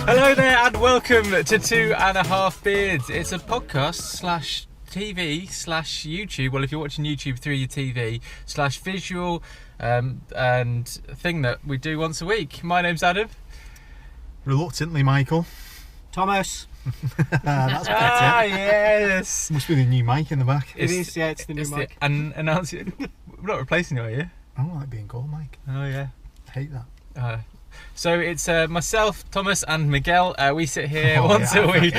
Hello there and welcome to 2.5 Beards. It's a podcast slash TV slash YouTube. Well, if you're watching YouTube through your TV slash visual and thing that we do once a week. My name's Adam. Reluctantly, Michael. Thomas. That's better. Ah, yes. Must be the new mic in the back. It is, yeah, it's the new mic. And announce it. We're not replacing you, are you? I don't like being called Mike. Oh, yeah. I hate that. So it's myself, Thomas and Miguel. We sit here once yeah, a week.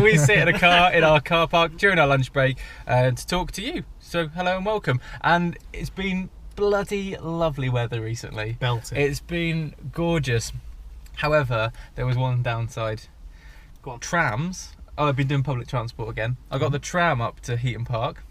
We sit in our car park during our lunch break to talk to you. So hello and welcome. And it's been bloody lovely weather recently. Belting. It's been gorgeous. However, there was one downside. Go on. Trams. Oh, I've been doing public transport again. I got the tram up to Heaton Park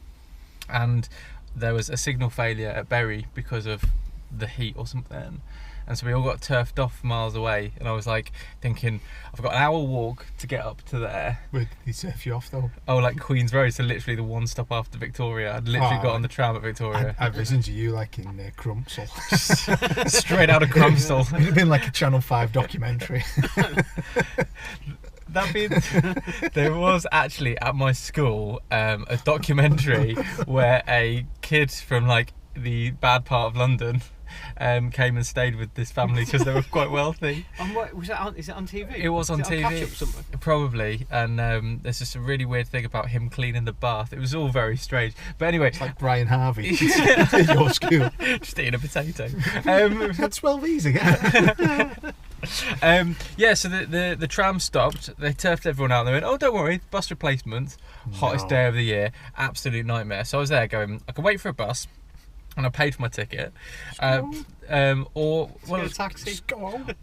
and there was a signal failure at Bury because of the heat or something. And so we all got turfed off miles away, and I was like thinking, I've got an hour walk to get up to there. Where did he surf you off though? Oh, like Queen's Road, so literally the one stop after Victoria. I'd literally got on the tram at Victoria. I've listened to you like in Crumpsall. Straight out of Crumpsall. It'd have been like a Channel 5 documentary. That being, there was actually at my school a documentary where a kid from like the bad part of London came and stayed with this family because they were quite wealthy. And what was that? Is it on TV? It was on TV. Catch up somewhere? Probably. And there's just a really weird thing about him cleaning the bath. It was all very strange. But anyway, It's like Brian Harvey at your school. just eating a potato. That's 12 again. Yeah, so the tram stopped. They turfed everyone out. They went, "Oh, don't worry, bus replacement. Hottest day of the year. Absolute nightmare." So I was there going, I can wait for a bus. And I paid for my ticket, or Get a taxi.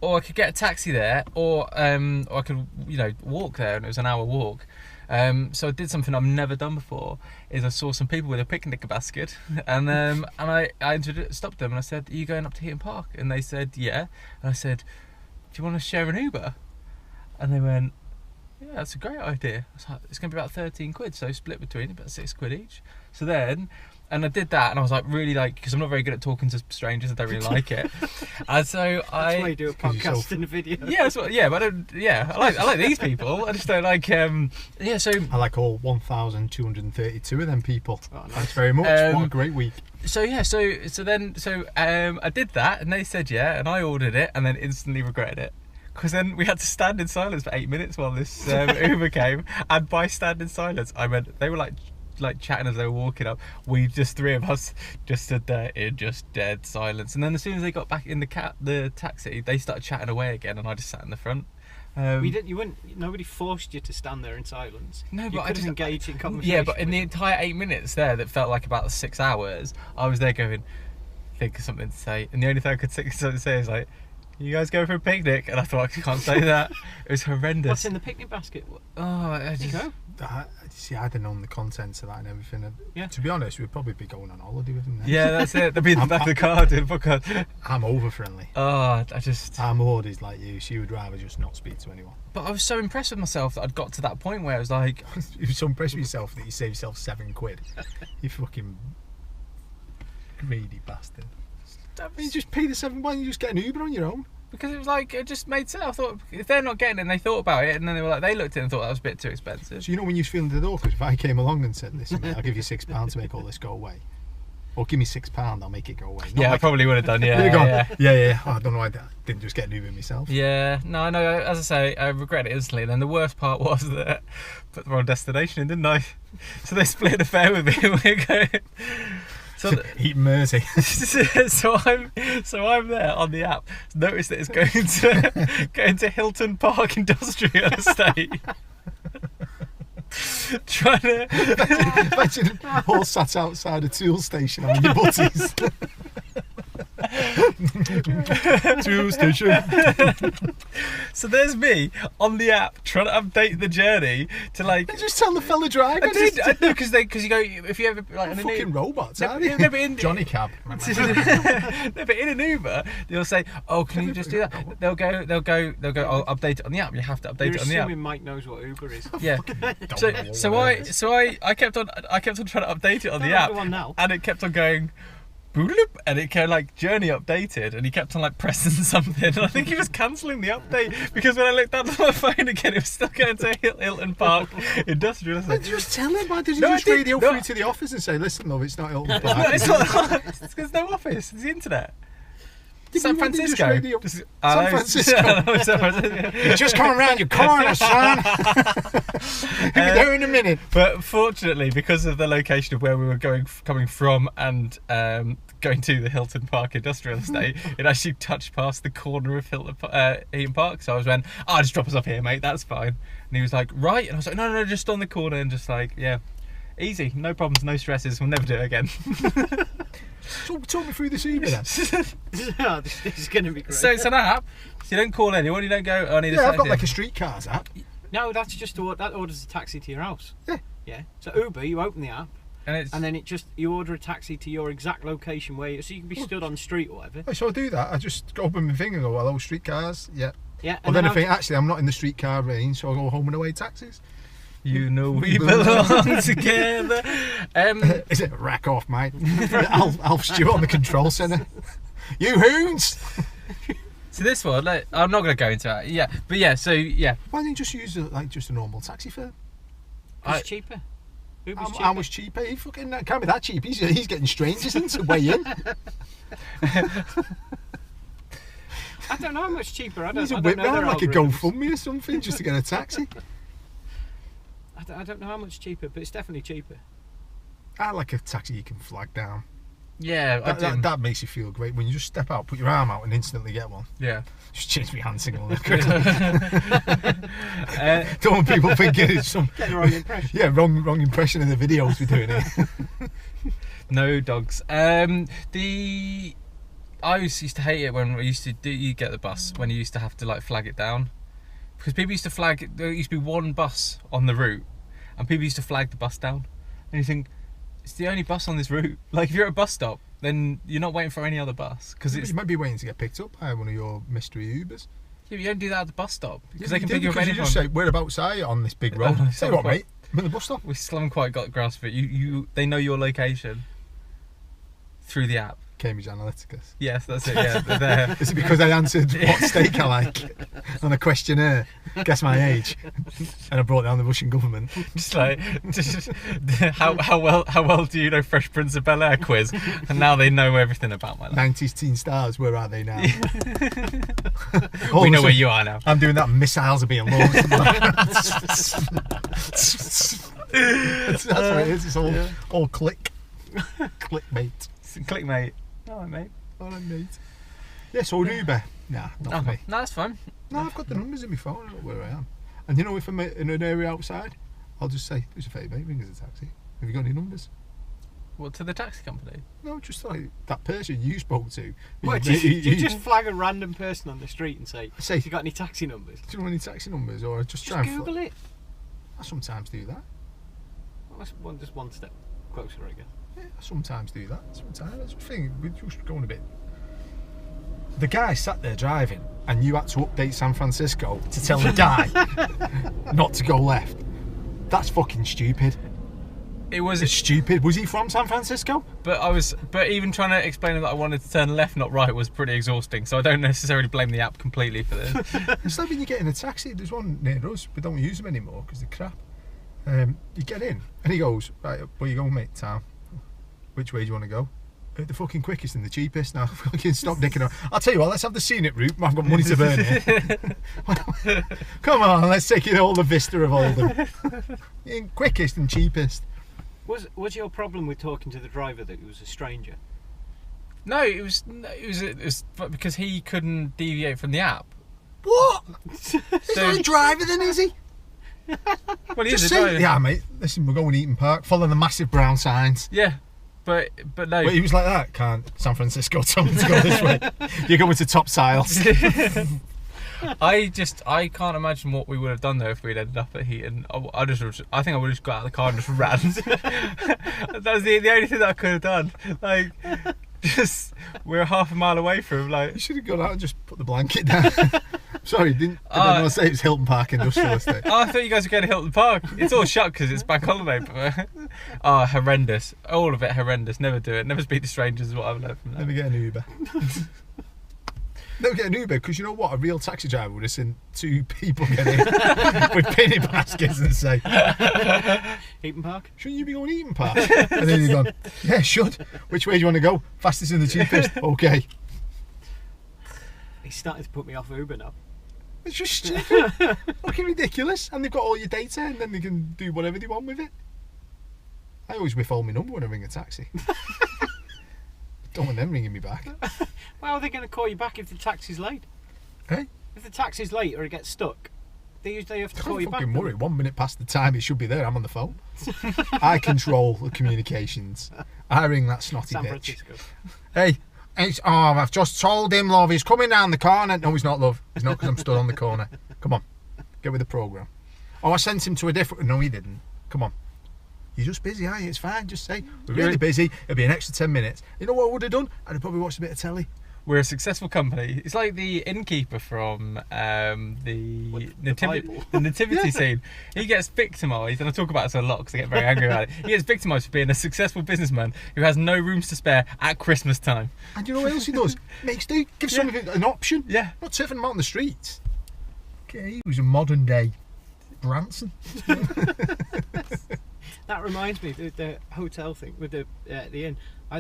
or I could get a taxi there, or I could walk there, and it was an hour walk. So I did something I've never done before. Is I saw some people with a picnic basket, and I stopped them and I said, "Are you going up to Heaton Park?" And they said, "Yeah." And I said, "Do you want to share an Uber?" And they went, "Yeah, that's a great idea." I was like, "It's going to be about 13 quid, so split between about 6 quid each." So then. And I did that, and I was like, really because I'm not very good at talking to strangers. I don't really like it, and so That's why you do a podcast in a video. Yeah, but I don't. Yeah, I like these people. I just don't like. Yeah, so I like all 1,232 of them people. Oh, nice. Thanks very much. What a great week. so I did that, and they said yeah, and I ordered it, and then instantly regretted it. Because then we had to stand in silence for 8 minutes while this Uber came, and by stand in silence, I meant they were like chatting as they were walking up. We just three of us just stood there in just dead silence. And then as soon as they got back in the taxi, they started chatting away again, and I just sat in the front. You wouldn't. Nobody forced you to stand there in silence. No, but you I could just engage in conversation. Yeah, but in the entire 8 minutes there, that felt like about 6 hours, I was there going, think of something to say, and the only thing I could think of something to say is like, "You guys go for a picnic?" And I thought, I can't say that. It was horrendous. What's in the picnic basket? Oh, I just. There you go. See, I'd have known the contents of that and everything. Yeah. To be honest, we'd probably be going on holiday with them then. Yeah, that's it. They'll be in the back of the car doing podcast. I'm over friendly. Oh, I just. Our Maud is like you. She would rather just not speak to anyone. But I was so impressed with myself that I'd got to that point where I was like, You're so impressed with yourself that you saved yourself 7 quid. You fucking greedy bastard. I mean, just pay the 7. Why don't you just get an Uber on your own? because it was like, it just made sense. I thought, if they're not getting it, and they thought about it, and then they were like, they looked at it and thought that was a bit too expensive. So you know when you was feeling the door, because if I came along and said, "Listen, mate, I'll give you £6 to make all this go away," or "Give me £6, I'll make it go away." Not Yeah, like, I probably would have done. Yeah, You'd have gone, yeah. yeah. Oh, I don't know why I didn't just get an Uber myself. Yeah, no, as I say, I regret it instantly. And then the worst part was that I put the wrong destination in, didn't I? So they split the fare with me. And we're going. Eat Mersey. so I'm there on the app. Notice that it's going to Hilton Park Industrial Estate. Trying to Imagine all sat outside a tool station on your butties. Tool station. So there's me on the app trying to update the journey to like. Just tell the fella driver. I did because you go if you ever like Fucking robots, No, aren't they? no, but in- Johnny Cab. No, but in an Uber, they'll say, "Oh, can you just do that?" They'll go. "I'll update it on the app." You have to update You're it on the app. assuming Mike knows what Uber is. Yeah. So I kept on trying to update it on the Don't have app, the one now. and it kept on going, boop, and it kind of like journey updated, and he kept on like pressing something, and I think he was cancelling the update because when I looked at my phone again, it was still going to Hilton Park Industrial Estate. Just tell him. Why did you No, I just did- radio no. through to the office and say, "Listen, love, it's not Hilton No, Park." it's not. It's 'cause there's no office. It's the internet. San why didn't you just Francisco. radio- Just- San I know, Francisco. I know, San Francisco. You're just coming around your corner, son. You'll be there in a minute. But fortunately, because of the location of where we were coming from, and going to the Hilton Park Industrial Estate, it actually touched past the corner of Hilton Park. So I was went, "Oh, just drop us off here, mate. That's fine." And he was like, "Right," and I was like, "No, just on the corner," and just like, yeah, easy, no problems, no stresses. We'll never do it again. Talk me through this evening. Then. Oh, this is going to be great. So it's an app. So you don't call anyone. You don't go, "Oh, I need a Yeah, I've taxi." got like a streetcars app. No, that's just that orders a taxi to your house. Yeah. Yeah. So Uber, you open the app, and then you order a taxi to your exact location so you can be stood on the street or whatever. So I do that. I just open my thing and go, "Hello, streetcars." Yeah. Yeah. Well, then I think, actually, I'm not in the streetcar range, so I go home and away taxis. you know we belong together. Is it rack off, mate? Alf Stewart on the control centre. You hoons! So this one, like, I'm not going to go into it. Yeah, but yeah. So yeah, Why don't you just use just a normal taxi fare? It's cheaper. Uber's cheaper. How much cheaper? He fucking can't be that cheap. He's getting strangers into way in. I don't know how much cheaper. He's a whip round like a GoFundMe or something just to get a taxi. I don't know how much cheaper, but it's definitely cheaper. I like a taxi you can flag down. yeah, I do. That makes you feel great when you just step out, put your arm out, and instantly get one. Yeah. Just change my hand signal. Uh, Don't want people thinking it's some Get the wrong impression. yeah wrong impression of the videos we're doing here. no dogs. I used to hate it when we used to you get the bus when you used to have to like flag it down, because people used to flag. There used to be one bus on the route, and people used to flag the bus down, and you think it's the only bus on this route. Like if you're at a bus stop, then you're not waiting for any other bus because it's You might be waiting to get picked up by one of your mystery Ubers. yeah, you don't do that at the bus stop because Yeah, they can do, pick you up because anyone. you just say, whereabouts are you on this big road? Oh, Say what, quite- mate? I'm at the bus stop. We still haven't quite got the grasp of it. They know your location through the app. Cambridge Analytica. Yes, that's it. Yeah, they're there. Is it because I answered what steak I like on a questionnaire? Guess my age. And I brought down the Russian government. Just like, how well do you know Fresh Prince of Bel Air quiz? And now they know everything about my life. 90s teen stars, where are they now? We know where you are now. I'm doing that, missiles are being launched. That's what it is. It's all clickbait. Clickmate. Alright, mate. All right, mate. Yeah, so Uber. Nah, not for me. No, that's fine. No, I've got the numbers in my phone. I know where I am. And you know, if I'm in an area outside, I'll just say, "There's a favour, mate. Ring us a taxi. Have you got any numbers?" What, to the taxi company? No, just like that person you spoke to. What, do you just flag a random person on the street and say, say, "Have you got any taxi numbers?" "Do you know any taxi numbers?" Or just try Just and Google it. I sometimes do that. Well, that's just one step closer, I guess. Yeah, I sometimes do that. Sometimes that's the thing. We're just going a bit. The guy sat there driving, and you had to update San Francisco to tell the guy not to go left. That's fucking stupid. It was, It's stupid. Was he from San Francisco? but even trying to explain that I wanted to turn left, not right, was pretty exhausting. So I don't necessarily blame the app completely for this. It's like when you get in a taxi. There's one near us. We don't use them anymore because they're crap. You get in, and he goes, "Right, where you going, mate? Town. Which way do you want to go?" The fucking quickest and the cheapest. Now, fucking stop dicking around. I'll tell you what, let's have the scenic route. I've got money to burn here. Come on, let's take you all the vista of Oldham. Quickest and cheapest. Was your problem with talking to the driver that he was a stranger? No, it was because he couldn't deviate from the app. What? He's So- not a driver then, is he? Well, he Just is a say, driver. yeah, mate, listen, we're going to Eaton Park. Follow the massive brown signs. Yeah, but no. But he was like that. Can't San Francisco tell me to go this way. You're going to Top Siles. I can't imagine what we would have done though if we'd ended up at Heaton. I think I would have just got out of the car and just ran. That was the only thing that I could have done. Like, we're half a mile away from like. You should have gone out and just put the blanket down. Sorry, didn't I say it was Hilton Park Industrial Estate? Oh, I thought you guys were going to Hilton Park. It's all shut because it's bank holiday. But, oh, horrendous. All of it horrendous. Never do it. Never speak to strangers is what I've learned from that. Never get an Uber. Never get an Uber because you know what? A real taxi driver would have seen two people get in with penny baskets and say, Eaton Park? shouldn't you be going Eaton Park? And then you've gone, yeah, should. Which way do you want to go? Fastest and the cheapest? Okay. He's starting to put me off Uber now. It's just stupid. Fucking ridiculous. And they've got all your data and then they can do whatever they want with it. I always withhold my number when I ring a taxi. Don't want them ringing me back. How are they going to call you back if the taxi's late? Hey? If the taxi's late or it gets stuck, they usually have to call you back. Fucking worry. 1 minute past the time it should be there. I'm on the phone. I control the communications. I ring that snotty San bitch. Francisco. Hey, I've just told him, love. He's coming down the corner. No, he's not, love. He's not because I'm stood on the corner. Come on, get with the programme. Oh, I sent him to a different. No, he didn't. Come on. You're just busy, aren't you? It's fine. Just say we're really busy. It'll be an extra 10 minutes. You know what I would have done? I'd have probably watched a bit of telly. We're a successful company. It's like the innkeeper from the nativity scene. He gets victimised, and I talk about this a lot because I get very angry about it. He gets victimised for being a successful businessman who has no rooms to spare at Christmas time. And you know what else he does? Makes do. Gives somebody an option. Yeah. Not tipping him out on the streets. Okay, he was a modern day Branson. That reminds me, the hotel thing with the inn.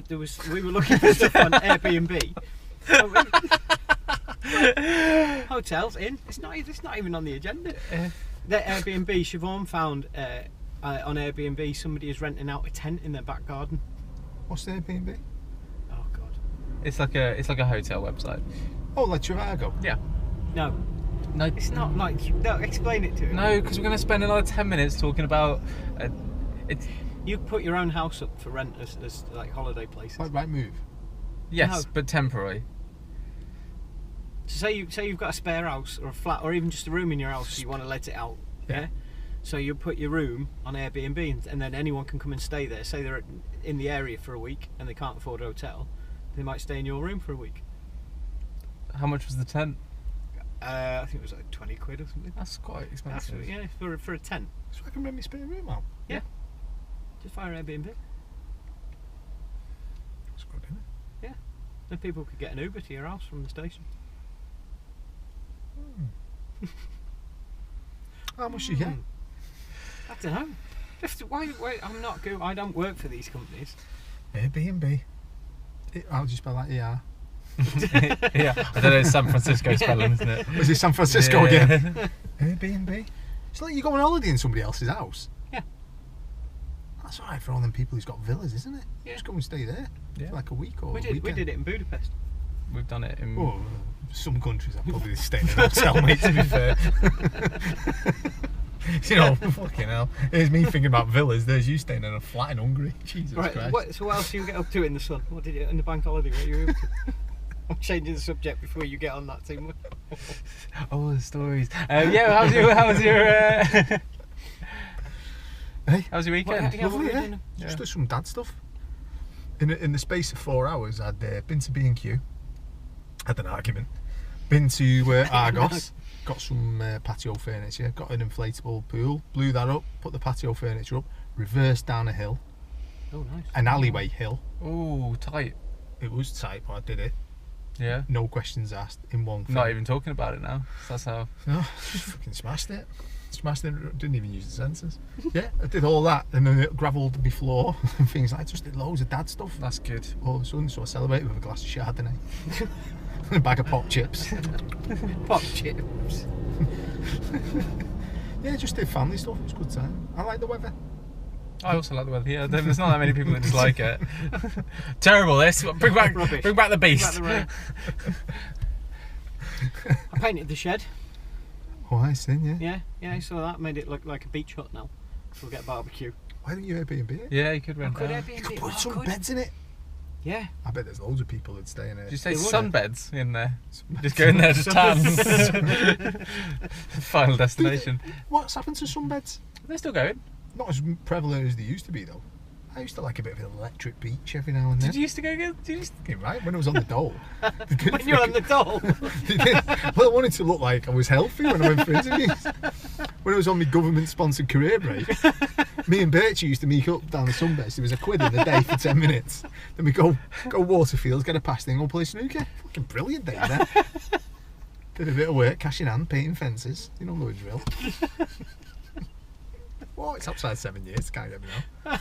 We were looking for stuff on Airbnb. Hotels in. It's not even on the agenda. The Airbnb, Siobhan found on Airbnb somebody is renting out a tent in their back garden. What's the Airbnb? Oh God. It's like a hotel website. Oh, like Trivago. Yeah. No, it's not like. No, explain it to him. No, because we're going to spend another 10 minutes talking about. It's You put your own house up for rent as like holiday places. Like right move. yes, No. but temporary. So say you've got a spare house or a flat or even just a room in your house, you want to let it out. Yeah. So you put your room on Airbnb and then anyone can come and stay there. Say they're in the area for a week and they can't afford a hotel, they might stay in your room for a week. How much was the tent? I think it was like 20 quid or something. That's quite expensive. Yeah, for a tent. So I can rent my spare room out. Yeah. Just via Airbnb. That's good, isn't it? Yeah. Then people could get an Uber to your house from the station. How much you get? I don't know. Why I'm not good. I don't work for these companies. Airbnb. I'll just spell that ER. Yeah, I don't know. It's San Francisco spelling, isn't it? Was it San Francisco Yeah. again? Airbnb. It's like you go on holiday in somebody else's house. Yeah. That's alright for all them people who's got villas, isn't it? Yeah. Just go and stay there Yeah. for like a week or We a did weekend. it in Budapest. We've done it in. Oh, some countries I'd probably stay in a hotel, mate, to be fair. You know, fucking hell. Here's me thinking about villas, there's you staying in a flat in Hungary. Jesus Christ. So what else do you get up to in the sun? What did you in the bank holiday? What are you up to? I'm changing the subject before you get on that too much. Oh, the stories. Yeah, how's your Hey? how's your weekend? Yeah, what were you Lovely, doing? Just did some dad stuff. In the space of 4 hours, I'd been to B&Q, had an argument, been to Argos, got some patio furniture, got an inflatable pool, blew that up, put the patio furniture up, reversed down a hill, Oh, nice. an alleyway hill. Oh, tight. It was tight, but I did it. Yeah. No questions asked in one thing. Not even talking about it now. That's how. No, just fucking smashed it. Smashed it, didn't even use the sensors. Yeah, I did all that, and then it gravelled my floor and things like that. Just did loads of dad stuff. That's good. All of a sudden, so I celebrated with a glass of Chardonnay and a bag of pop chips. Pop chips. Yeah, just did family stuff. It was a good time. I like the weather. I also like the weather here. There's not that many people that dislike it. Terrible. This. Bring back the beast. I painted the shed. Oh, I see, yeah. Yeah, I saw that. Made it look like a beach hut now. We'll get a barbecue. Why don't you Airbnb it? Yeah, you could rent Could that. Airbnb? You could put Oh, some could. beds in it. Yeah. I bet there's loads of people that stay in it. Did you say They would. sunbeds in there? Just go in there, just tan. Final destination. What's happened to some beds? They're still going. Not as prevalent as they used to be, though. I used to like a bit of an electric beach every now and then. Did you used to go get? Did you used Okay, right, when I was on the dole. When you're on the dole. Well, I wanted to look like I was healthy when I went for interviews. When I was on my government-sponsored career break, me and Birchie used to meet up down the sunbeds. It was £1 in a day for 10 minutes. Then we go Waterfields, get a pass thing, go play snooker. Fucking brilliant day there. Did a bit of work, cash in hand, painting fences. You know the drill. Well, it's upside 7 years, can't get me now.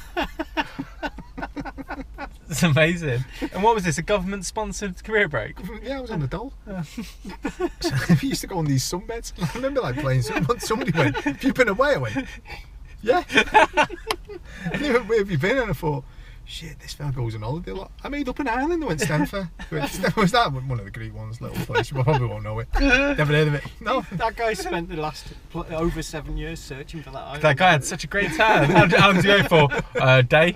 It's amazing. And what was this? A government-sponsored career break? Yeah, I was on the dole. So we used to go on these sunbeds. I remember like playing. Somebody went, "Have you been away?" I went, "Yeah." And they went, "Where have you been?" And I thought, shit, this fella goes on holiday a lot. I made up an island. I went Stenfer. Was that one of the Greek ones? Little place. You probably won't know it. Never heard of it. No. That guy spent the last over 7 years searching for that island. That guy had such a great tan. How long did you go for? A day?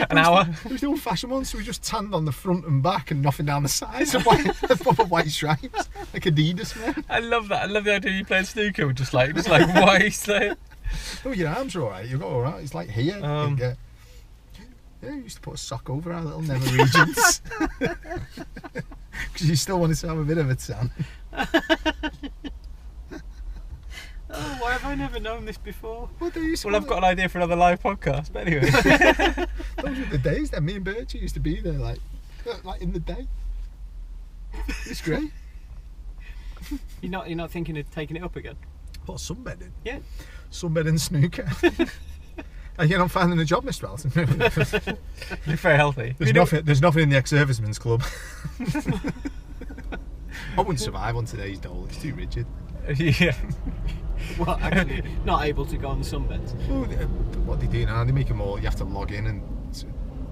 An hour? It was the old-fashioned one, so we just tanned on the front and back and nothing down the sides of proper white stripes, like Adidas, man. I love that. I love the idea you playing snooker with just like white. Like... Oh, your arms are alright. You've got alright. It's like here. Yeah, you used to put a sock over our little nether regions. Because you still wanted to have a bit of a tan. Oh, why have I never known this before? Well, I've got an idea for another live podcast, but anyway. Those were the days that me and Birchie used to be there, like in the day. It's great. You're not thinking of taking it up again? What, sunbedding? Yeah. Sunbedding snooker. And you're not finding a job, Mr. Allison. You're very healthy. There's nothing in the ex-servicemen's club. I wouldn't survive on today's dole. It's too rigid. Yeah. Well, actually, not able to go on the sunbeds. Well, what they do now, they make them all. You have to log in and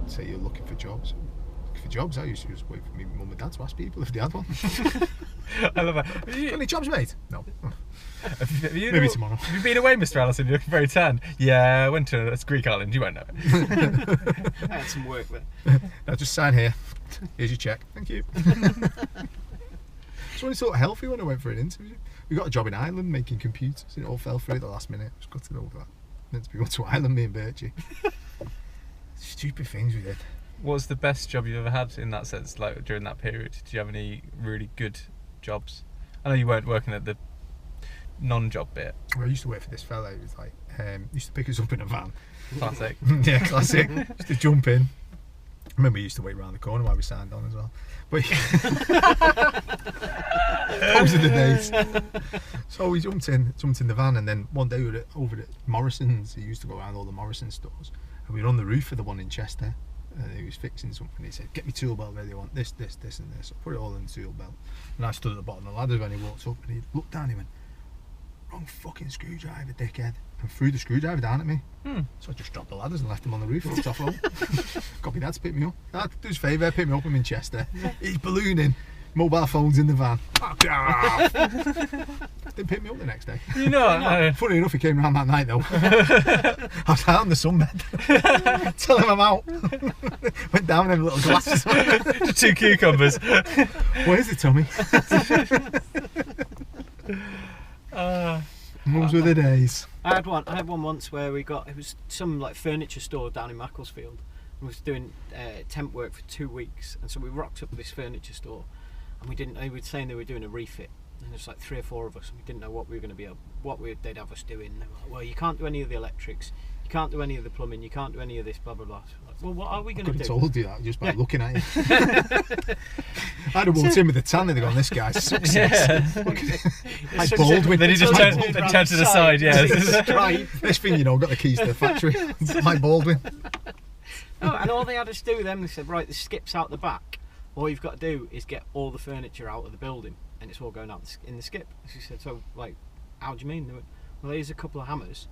say you're looking for jobs. For jobs, I used to just wait for my mum and dad to ask people if they had one. I love that. Got any jobs, mate? No. Maybe tomorrow. Have you been away, Mr. Allison? You're looking very tan. Yeah, I went to Greek island. You won't know it. I had some work there. Now just sign here. Here's your cheque. Thank you. So I sort of healthy when I went for an interview. We got a job in Ireland making computers. It all fell through at the last minute. Just got to know that. Meant to be going to Ireland, me and Birchie. Stupid things we did. What's the best job you've ever had in that sense, like during that period? Did you have any really good jobs? I know you weren't working at the non-job bit. Well, I used to work for this fella who was like, used to pick us up in a van. Classic. Yeah, classic. Used to jump in. I remember he used to wait around the corner while we signed on as well. But those are the days. So we jumped in the van, and then one day we were over at Morrison's. He used to go around all the Morrison stores, and we were on the roof of the one in Chester. He was fixing something. He said, "Get me tool belt ready. I want this, this, this, and this." I put it all in the tool belt, and I stood at the bottom of the ladder when he walked up, and he looked down. He went, "Wrong fucking screwdriver, dickhead," and threw the screwdriver down at me. So I just dropped the ladders and left him on the roof. Looked off road. Got my dad to pick me up. Dad, do us a favour, pick me up. I'm in Chester. He's ballooning. Mobile phones in the van. Fuck off. Didn't pick me up the next day. You know. Funny enough, he came round that night though. I was out on the sunbed. Tell him I'm out. Went down in little glasses. Just 2 cucumbers. Where's it, Tommy? Those were the days. I had one once where it was some like furniture store down in Macclesfield. We was doing temp work for 2 weeks, and so we rocked up at this furniture store, and they were saying they were doing a refit, and there's like 3 or 4 of us, and we didn't know what we were going to be, they'd have us doing. They were like, "Well, you can't do any of the electrics, you can't do any of the plumbing, you can't do any of this, blah blah blah." So like, well, what are we going to do? I could have told you that just by looking at you. I'd have walked in with the tan and gone, "This guy sucks." Yeah. Like Baldwin. Then he just turned to the side. Yeah. This thing, you know, got the keys to the factory. Like Baldwin. Oh, and all they had us do then, they said, "Right, the skip's out the back. All you've got to do is get all the furniture out of the building, and it's all going out in the skip." She said, "So, like, how do you mean?" They went, "Well, here's a couple of hammers.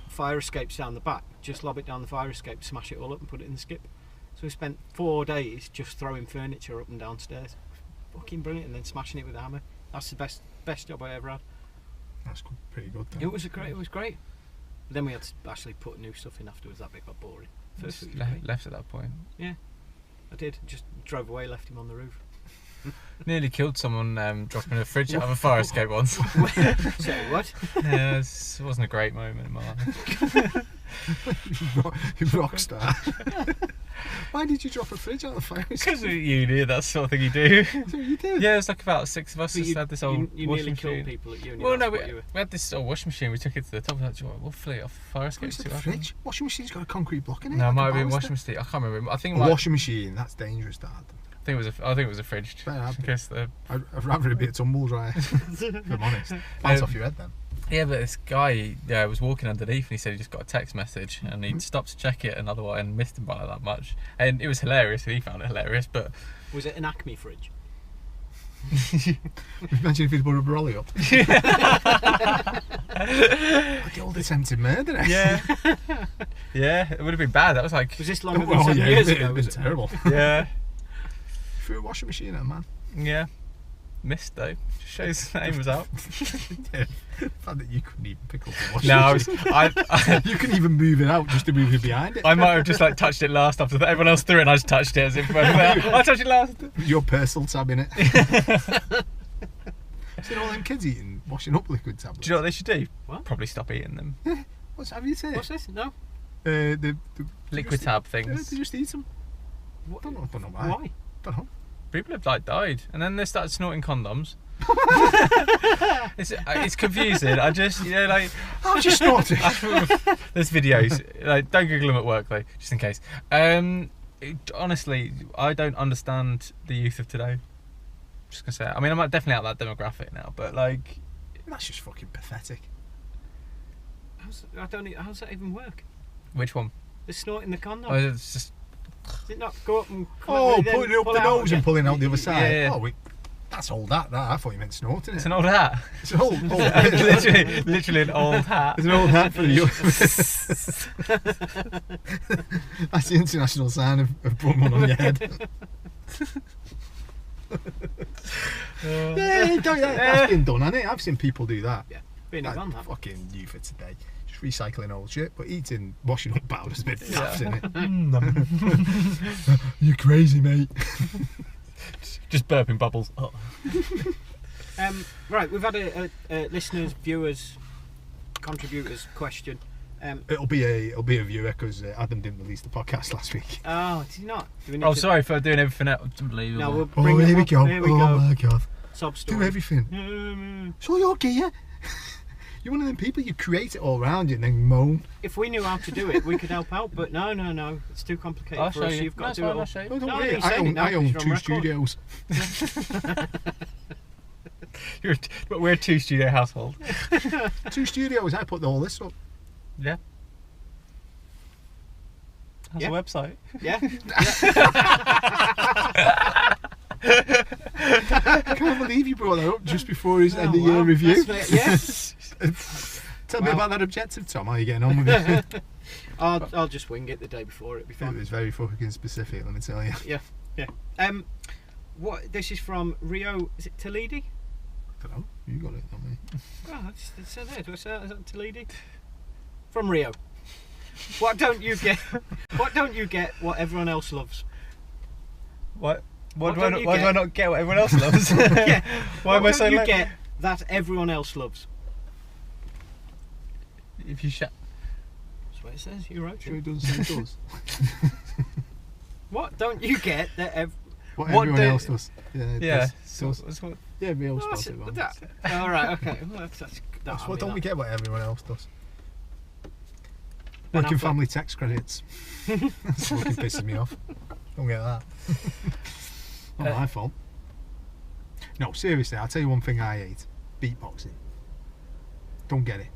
Fire escape's down the back. Just lob it down the fire escape, smash it all up, and put it in the skip." So we spent 4 days just throwing furniture up and downstairs. Fucking brilliant, and then smashing it with a hammer. That's the best job I ever had. That's pretty good. Then. It was great. But then we had to actually put new stuff in afterwards. That bit got boring. First week was great. Left at that point. Yeah, I did. Just drove away, left him on the roof. Nearly killed someone dropping a fridge out of a fire escape once. Sorry, what? Yeah, it wasn't a great moment in my life. Rock star. Why did you drop a fridge out of the fire escape? Because you knew that sort of thing you do. That's what you did? Yeah, it was like about 6 of us But just had this old you washing nearly machine. killed people at uni. Well, that's no, what you were. we had this old washing machine. We took it to the top. Like, we'll flee it off the fire escape. What's See the what happens. fridge? Washing machine's got a concrete block in it. No, it like a might have been banister. washing machine. I can't remember. I think it A might. washing machine, that's dangerous, Dad. I think it was a fridge. Better have In it. case the I'd rather it be a tumble dryer, if I'm honest. Bounce off your head then. Yeah, but this guy was walking underneath and he said he just got a text message and he stopped to check it and otherwise and missed him by that much. And it was hilarious and he found it hilarious, but Was it an Acme fridge? Imagine if he'd put a brolly up. Like the old attempted murder. yeah. Yeah, it would have been bad. That was like Was this longer than Oh, 7 yeah, years it'd ago? been Was it? terrible. yeah. Threw a washing machine at a man. Yeah. Missed though. Just shows the aim was out. Yeah. The fact that you couldn't even pick up the washing No, machine. I You couldn't even move it out just to move it behind it. I might have just like touched it last after that. Everyone else threw it and I just touched it as if I touched it last. Your personal tab in it. Seen all them kids eating, washing up liquid tablets. Do you know what they should do? What? Probably stop eating them. Have you seen it? What's this? No. The Liquid tab Yeah, things. they just eat them. What? Don't know why. Why? Don't know. People have like died, and then they started snorting condoms. It's confusing. I just like I've just snorted. there's videos. Like don't Google them at work though, just in case. Honestly, I don't understand the youth of today. Just gonna say it. I mean, I'm definitely out of that demographic now, but like, That's just fucking pathetic. How's that even work? which one? The snorting the condom. Oh, it's just Does it not go up and Oh, then putting it up pull the it out nose again? and pulling out the other side. Yeah. Oh, that's old hat. That I thought you meant snorting it. it's an old hat. It's an old literally an old hat. It's an old hat for you. That's the international sign of putting one on your head. Yeah, that's been done, hasn't it? I've seen people do that. Yeah, been Like, done that. fucking youth of today. Just recycling old shit, but eating washing up powder's a bit daft, isn't it? You crazy, mate. Just burping bubbles. Oh. Right, we've had a listeners, viewers, contributors question. It'll be a viewer because Adam didn't release the podcast last week. Oh, did you not? Do we need Oh, to- sorry for doing everything else. Unbelievable. No, we'll Oh, bring here them we up. go. Here we Oh go. my god. Sob story. Do everything. It's all your gear. You're one of them people, you create it all around you and then moan. If we knew how to do it, we could help out. But no, it's too complicated I'll for show us. you. You've got That's to do it fine, all. I'll show you. Oh, don't No, worry. he's saying it now I own because you're on two record. studios. But we're a 2-studio household. 2 studios, I put all this up. Yeah. How's Yeah. the website? Yeah. I can't believe you brought that up just before his end of year wow. review. Yes. Tell me about that objective, Tom. How are you getting on with it? I'll just wing it the day before. It'll be It fine. was very fucking specific, let me tell you. Yeah. What? This is from Rio. Is it Toledo? I don't know. You got it, not me. Oh, it's there. Do I say that? Is that Toledo? From Rio. What don't you get? What don't you get? What everyone else loves. What? What Why don't do you I get? not get what everyone else loves? Yeah. Why am I What so don't you late? get that everyone else loves? If you shut. That's what it says. You wrote Sure it. it does, so it does. What don't you get that? What What everyone do- else does. Yeah, it Yeah. does. So, Does. that's what, Yeah, we all Oh, spelled it wrong. all right. Okay. Well, that's That's what don't we get what everyone else does. Ben Working Affleck. family tax credits. That's fucking pisses me off. Don't get that. Not my fault. No, seriously, I'll tell you one thing I hate. Beatboxing. Don't get it.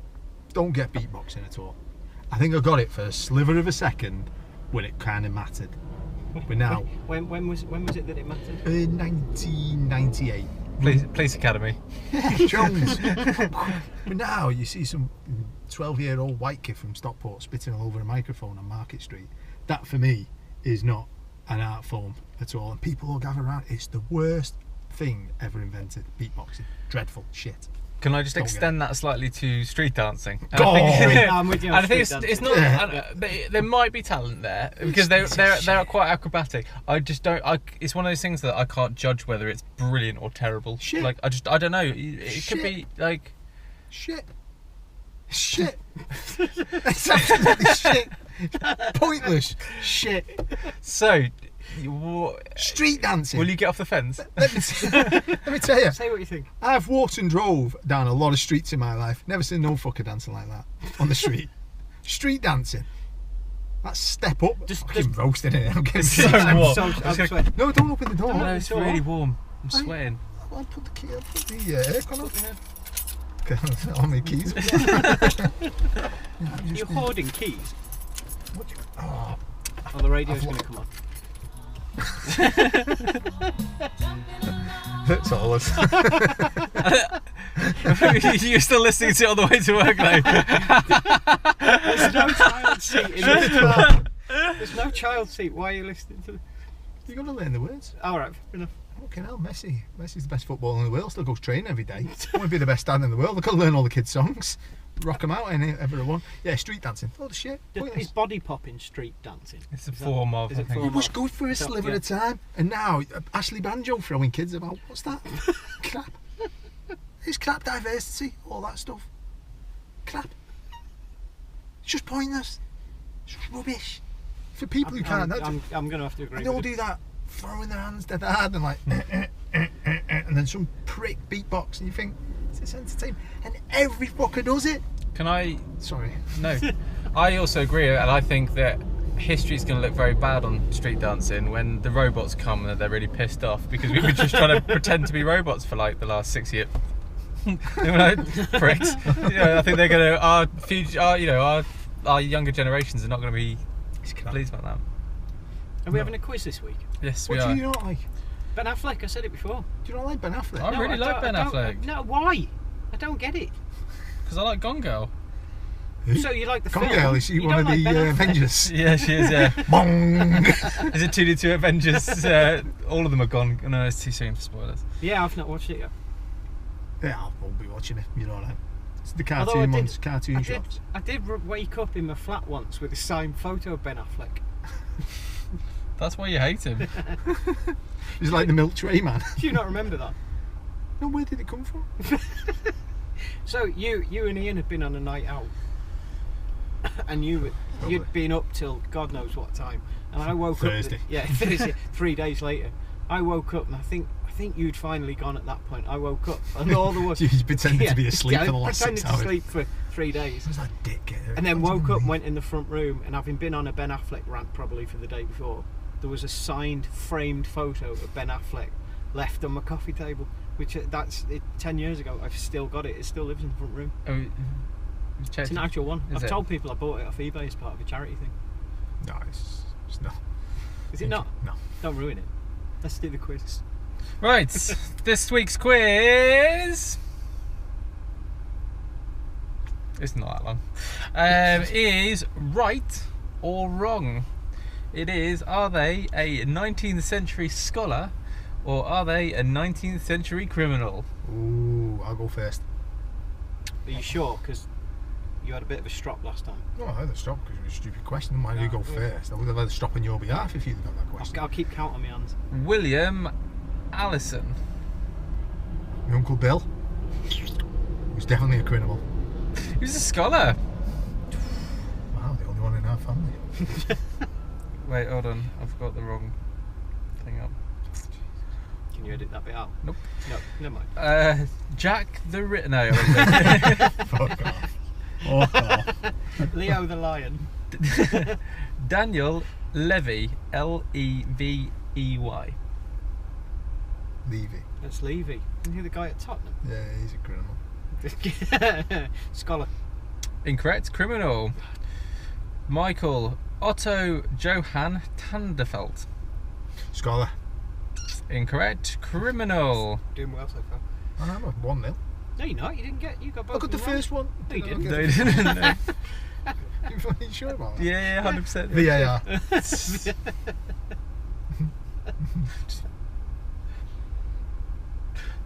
Don't get beatboxing at all. I think I got it for a sliver of a second when it kind of mattered. But now, When was it that it mattered? 1998. Police Academy. Jones. But now you see some 12-year-old white kid from Stockport spitting all over a microphone on Market Street. That for me is not an art form at all. And people all gather around. It's the worst thing ever invented. Beatboxing. Dreadful shit. Can I just Don't extend that slightly to street dancing? And Go I think, on. I'm with you on and I think street it's dancing. not. There might be talent there because they're quite acrobatic. I just don't. It's one of those things that I can't judge whether it's brilliant or terrible. Shit. Like I don't know. It could be like. Shit. It's absolutely shit. Pointless. Shit. So, Street dancing. will you get off the fence? Let me tell you. Say what you think. I've walked and drove down a lot of streets in my life. Never seen no fucker dancing like that on the street. Street dancing. That's step up. Just Fucking roasted it. I'm getting So sick. what? So, I'm just I'm gonna- sweating. No, don't open the door. No, it's really warm. I'm sweating. I'll put the key. I'll put the aircon on. Okay, all my keys. You're hoarding keys. What do you- Oh, Oh, the radio's going to come on. that's all us. You're still listening to it on the way to work, though. There's no child seat in this car. There's no child seat. Why are you listening to? You got to learn the words. All right, fair enough. Fucking hell, Messi. Messi's the best footballer in the world. Still goes training every day. Want to be the best dad in the world. They've got to learn all the kids' songs. Rock them out, any everyone. Yeah, street dancing. Oh, the shit. Is Pointless. body popping street dancing? It's a Is that- form of. is I it think. form It was good for a So, sliver yeah. of time. And now, Ashley Banjo throwing kids about. What's that? Crap. It's crap diversity. All that stuff. Crap. It's just pointless. It's just rubbish. For people who can't. I'm going to have to agree. And they all with do that, throwing their hands dead hard and like, and then some prick beatbox, and you think, it's entertainment. And every fucker does it. Can I? Sorry. No. I also agree, and I think that history's going to look very bad on street dancing when the robots come and they're really pissed off because we've been just trying to pretend to be robots for like the last 6 years. Pricks. I think they're going to our future. Our younger generations are not going to be pleased about that. Are we having a quiz this week? Yes, What we do are. you not like? Ben Affleck, I said it before. Do you not like Ben Affleck? I really like Ben Affleck. No, why? I don't get it. Because I like Gone Girl. Who? So you like the Come film? on, girl, is she You one of don't the like Ben Affleck? Avengers? Yeah, she is. Yeah. Bong! Is it 2D2 Avengers? All of them are gone. No, it's too soon for spoilers. Yeah, I've not watched it yet. Yeah, I'll be watching it, you know what I mean? It's the Although I cartoon did- ones, cartoon shots. I did wake up in my flat once with a signed photo of Ben Affleck. That's why you hate him. It's like the milk tray man. Do you not remember that? No, where did it come from? So you and Ian had been on a night out, and you'd been up till God knows what time, and I woke Thursday. up. Yeah, Thursday. 3 days later, I woke up and I think you'd finally gone at that point. I woke up and all there was. You pretended to be asleep for the last 6 pretended hours. to sleep for 3 days. It was like dick. And then woke up and went in the front room, and having been on a Ben Affleck rant probably for the day before, there was a signed, framed photo of Ben Affleck left on my coffee table, which that's 10 years ago. I've still got it. It still lives in the front room. Oh, It's an actual one. Is I've it? told people I bought it off eBay as part of a charity thing. No, it's not. Is it not? No. Don't ruin it. Let's do the quiz. Right, this week's quiz. It's not that long. Is right or wrong? It is. Are they a 19th century scholar, or are they a 19th century criminal? Ooh, I'll go first. Are you sure? Because you had a bit of a strop last time. No, I had to stop because it was a stupid question. Why do you go Yeah. first? I would have had to stop on your behalf if you'd got that question. I'll keep count on my hands. William Allison. My Uncle Bill was definitely a criminal. He was a scholar. Wow, the only one in our family. Wait, hold on. I've got the wrong thing up. Can you edit that bit out? Nope. No, never mind. Jack the No. Fuck off. Fuck off. Leo the Lion. Daniel Levy. Levey. Levy. That's Levy. Isn't he the guy at Tottenham? Yeah, he's a criminal. Scholar. Incorrect. Criminal. Michael Otto Johann Tandefelt. Scholar. Incorrect. Criminal. Doing well so far. I'm a 1-0. No, you're not. You got both. I got the of them wrong. first one. No, you didn't. No, he didn't. No. You sure about that? Yeah, 100%. VAR.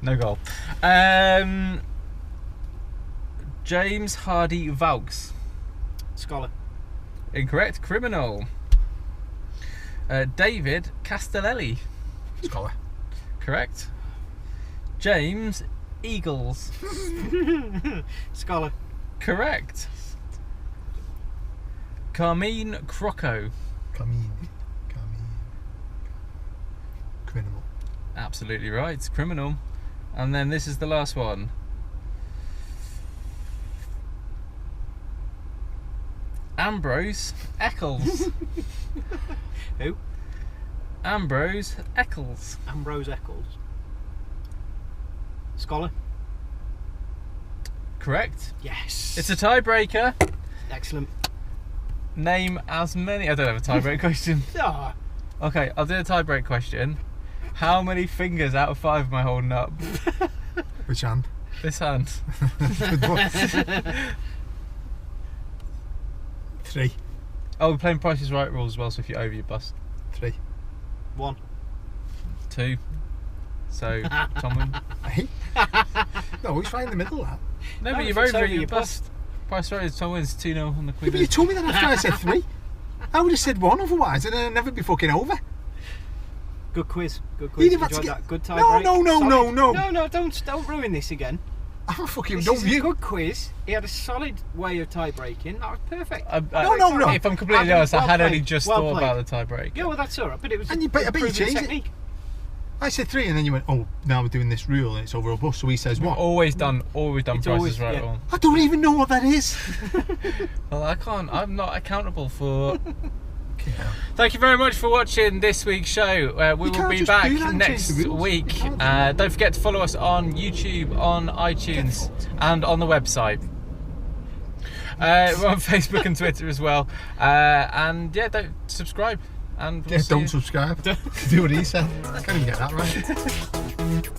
No goal. James Hardy Vaux. Scholar. Incorrect. Criminal. David Castellelli. Scholar. Correct. James Eagles. Scholar. Correct. Carmine Crocco. Come in. Criminal. Absolutely right. Criminal. And then this is the last one. Ambrose Eccles. Who? Ambrose Eccles. Ambrose Eccles. Scholar. Correct. Yes. It's a tiebreaker. Excellent. Name as many. I don't have a tiebreak question. Ah, Okay, I'll do a tiebreak question. How many fingers out of 5 am I holding up? Which hand? This hand. Good one. 3. Oh, we're playing Price is Right rules as well, so if you're over, you bust. 3. 1. 2. So, Tom. Hey? No, he's right in the middle of that. No, No, but if you're it's over, over, you you bust. Price Right is Tom wins 2-0 on the Yeah, Queen. but you told me that after I said 3. I would have said 1 otherwise, and then I'd never be fucking over. Good quiz. Good You quiz. didn't have to Enjoyed get- that. Good tie No, break. no, no, Solid. no, no. No, don't ruin this again. I'm a fucking. This Don't is a you? good quiz. He had a solid way of tie breaking. That was perfect. No. If I'm completely Adam, honest, I well had played, only just well thought played. about the tiebreak. Yeah, well, that's all right. But it was And you bet- I bet you proven changed it. technique. I said 3, and then you went, oh, now we're doing this rule, and it's over a bus, so he says We've what? always done It's Price always- is Right yeah. one. I don't even know what that is. Well, I can't. I'm not accountable for. Yeah. Thank you very much for watching this week's show. We You will can't be just back do that and next change the rules. week. You can't. Don't forget to follow us on YouTube, on iTunes, and on the website. We're on Facebook and Twitter as well. And yeah, don't subscribe. And we'll Yeah, see don't you. subscribe. Do what he said. I can't even get that right.